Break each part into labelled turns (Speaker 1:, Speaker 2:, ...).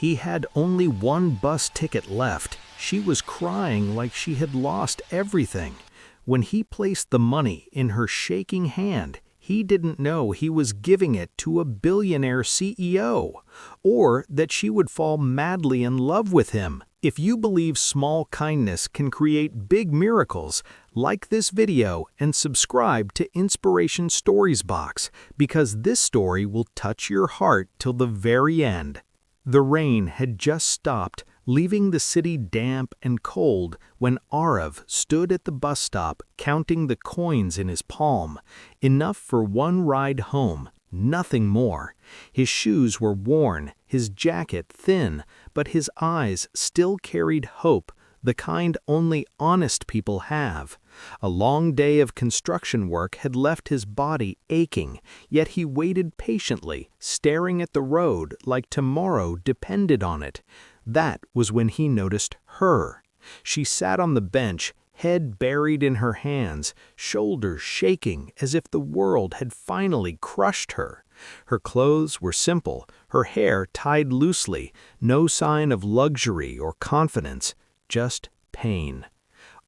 Speaker 1: He had only one bus ticket left. She was crying like she had lost everything. When he placed the money in her shaking hand, he didn't know he was giving it to a billionaire CEO, or that she would fall madly in love with him. If you believe small kindness can create big miracles, like this video and subscribe to Inspiration Stories Box, because this story will touch your heart till the very end. The rain had just stopped, leaving the city damp and cold when Arav stood at the bus stop counting the coins in his palm. Enough for one ride home, nothing more. His shoes were worn, his jacket thin, but his eyes still carried hope, the kind only honest people have. A long day of construction work had left his body aching, yet he waited patiently, staring at the road like tomorrow depended on it. That was when he noticed her. She sat on the bench, head buried in her hands, shoulders shaking as if the world had finally crushed her. Her clothes were simple, her hair tied loosely, no sign of luxury or confidence, just pain.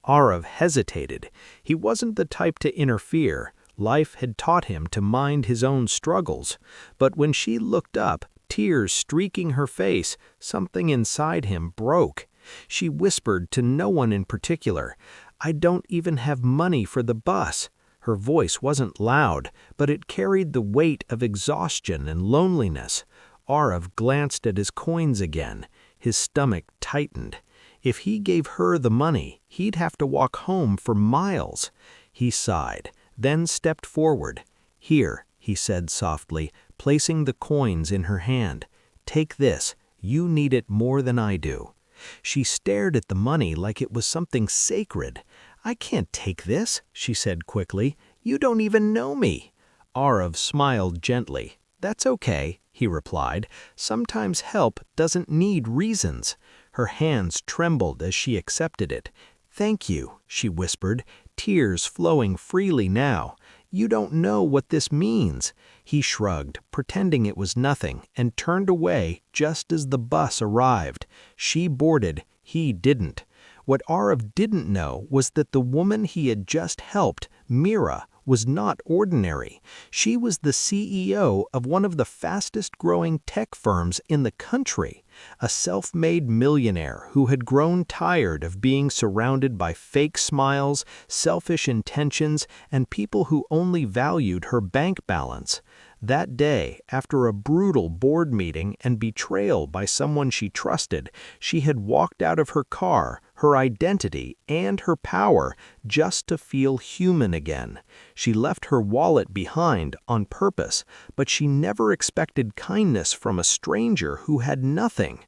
Speaker 1: Arav hesitated. He wasn't the type to interfere. Life had taught him to mind his own struggles. But when she looked up, tears streaking her face, something inside him broke. She whispered to no one in particular, "I don't even have money for the bus." Her voice wasn't loud, but it carried the weight of exhaustion and loneliness. Arav glanced at his coins again. His stomach tightened. If he gave her the money, he'd have to walk home for miles. He sighed, then stepped forward. "Here," he said softly, placing the coins in her hand. "Take this. You need it more than I do." She stared at the money like it was something sacred. "I can't take this," she said quickly. "You don't even know me." Arav smiled gently. "That's okay," he replied. "Sometimes help doesn't need reasons." Her hands trembled as she accepted it. "Thank you," she whispered, tears flowing freely now. "You don't know what this means." He shrugged, pretending it was nothing, and turned away just as the bus arrived. She boarded, he didn't. What Arav didn't know was that the woman he had just helped, Mira, was not ordinary. She was the CEO of one of the fastest-growing tech firms in the country, a self-made millionaire who had grown tired of being surrounded by fake smiles, selfish intentions, and people who only valued her bank balance. That day, after a brutal board meeting and betrayal by someone she trusted, she had walked out of her car, her identity, and her power just to feel human again. She left her wallet behind on purpose, but she never expected kindness from a stranger who had nothing.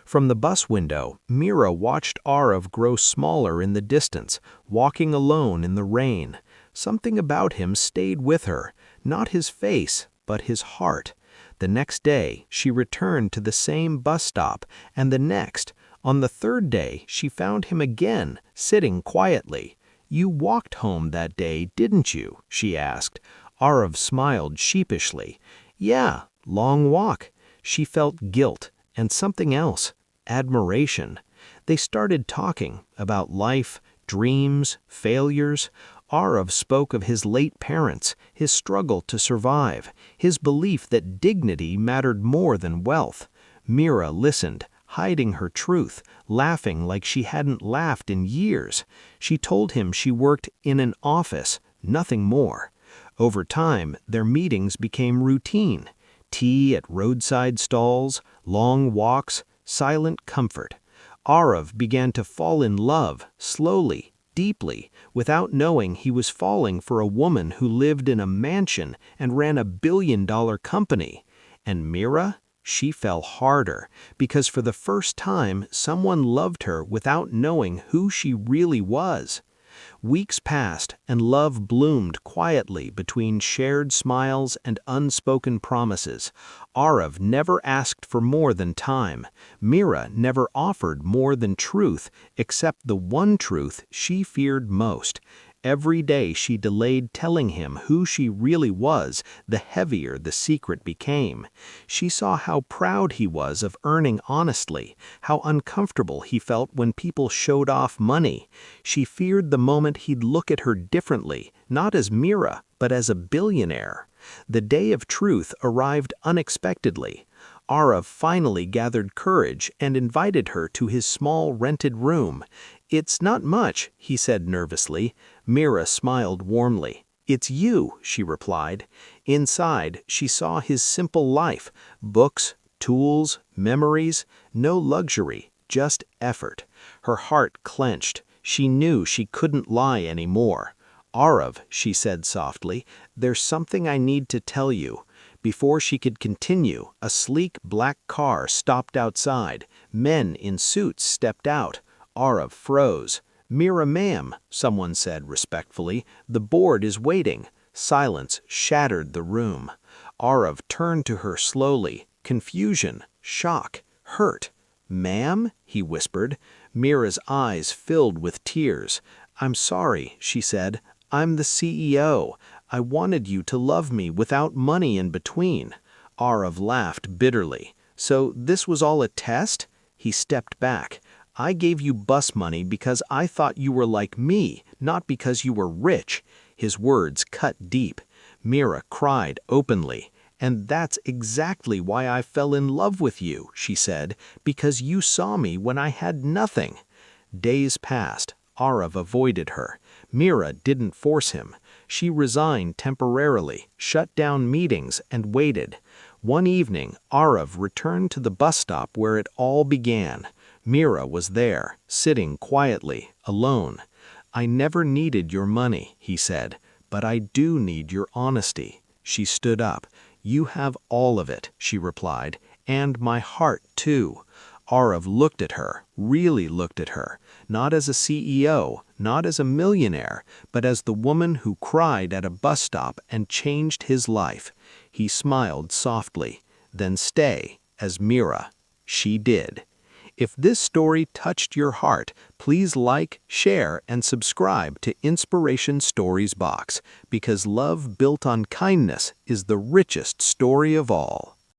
Speaker 1: From the bus window, Mira watched Arav grow smaller in the distance, walking alone in the rain. Something about him stayed with her, not his face, but his heart. The next day, she returned to the same bus stop, and the next. On the third day, she found him again, sitting quietly. "You walked home that day, didn't you?" she asked. Arav smiled sheepishly. "Yeah, long walk." She felt guilt and something else, admiration. They started talking about life, dreams, failures. Arav spoke of his late parents, his struggle to survive, his belief that dignity mattered more than wealth. Mira listened, hiding her truth, laughing like she hadn't laughed in years. She told him she worked in an office, nothing more. Over time, their meetings became routine. Tea at roadside stalls, long walks, silent comfort. Arav began to fall in love, slowly, deeply, without knowing he was falling for a woman who lived in a mansion and ran a billion-dollar company. And Mira? She fell harder, because for the first time someone loved her without knowing who she really was. Weeks passed, and love bloomed quietly between shared smiles and unspoken promises. Arav never asked for more than time. Mira never offered more than truth, except the one truth she feared most. Every day she delayed telling him who she really was, the heavier the secret became. She saw how proud he was of earning honestly, how uncomfortable he felt when people showed off money. She feared the moment he'd look at her differently, not as Mira, but as a billionaire. The day of truth arrived unexpectedly. Arav finally gathered courage and invited her to his small rented room. "It's not much," he said nervously. Mira smiled warmly. "It's you," she replied. Inside, she saw his simple life: books, tools, memories, no luxury, just effort. Her heart clenched. She knew she couldn't lie anymore. "Arav," she said softly, "there's something I need to tell you." Before she could continue, a sleek black car stopped outside. Men in suits stepped out. Arav froze. "Mira, ma'am," someone said respectfully, "the board is waiting." Silence shattered the room. Arav turned to her slowly. Confusion, shock, hurt. "Ma'am?" he whispered. Mira's eyes filled with tears. "I'm sorry," she said. "I'm the CEO. I wanted you to love me without money in between." Arav laughed bitterly. "So this was all a test?" He stepped back. "I gave you bus money because I thought you were like me, not because you were rich." His words cut deep. Mira cried openly. "And that's exactly why I fell in love with you," she said, "because you saw me when I had nothing." Days passed. Arav avoided her. Mira didn't force him. She resigned temporarily, shut down meetings, and waited. One evening, Arav returned to the bus stop where it all began. Mira was there, sitting quietly, alone. "I never needed your money," he said, "but I do need your honesty." She stood up. "You have all of it," she replied, "and my heart too." Arav looked at her, really looked at her, not as a CEO, not as a millionaire, but as the woman who cried at a bus stop and changed his life. He smiled softly. "Then stay, as Mira." She did. If this story touched your heart, please like, share, and subscribe to Inspiration Stories Box, because love built on kindness is the richest story of all.